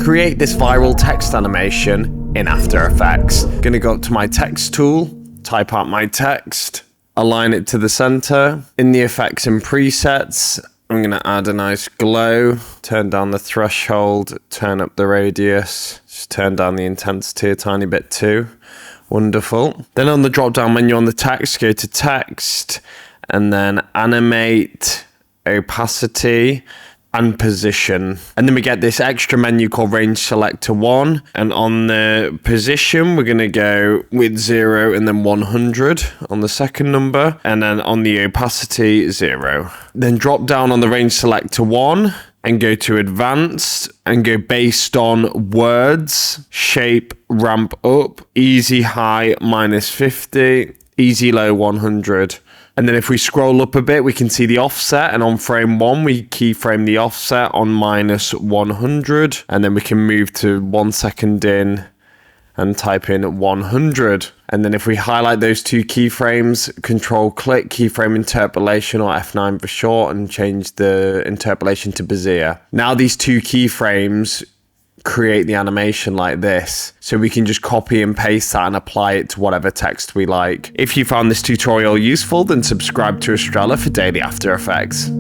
create this viral text animation in After Effects. Gonna go up to my text tool, type out my text, align it to the center. In the effects and presets, I'm going to add a nice glow, turn down the threshold, turn up the radius, just turn down the intensity a tiny bit too. Wonderful. Then on the drop down menu on the text, go to text and then animate, opacity, and position. And then we get this extra menu called range selector 1. And on the position, we're going to go with 0 and then 100 on the second number. And then on the opacity, 0. Then drop down on the range selector 1 and go to advanced and go based on words, shape, ramp up, easy high -50, easy low 100. And then if we scroll up a bit, we can see the offset, and on frame 1, we keyframe the offset on -100, and then we can move to 1 second in and type in 100. And then if we highlight those two keyframes, control click, keyframe interpolation, or F9 for short, and change the interpolation to Bezier. Now these two keyframes create the animation like this, so we can just copy and paste that and apply it to whatever text we like. If you found this tutorial useful, then subscribe to Astrella for daily After Effects.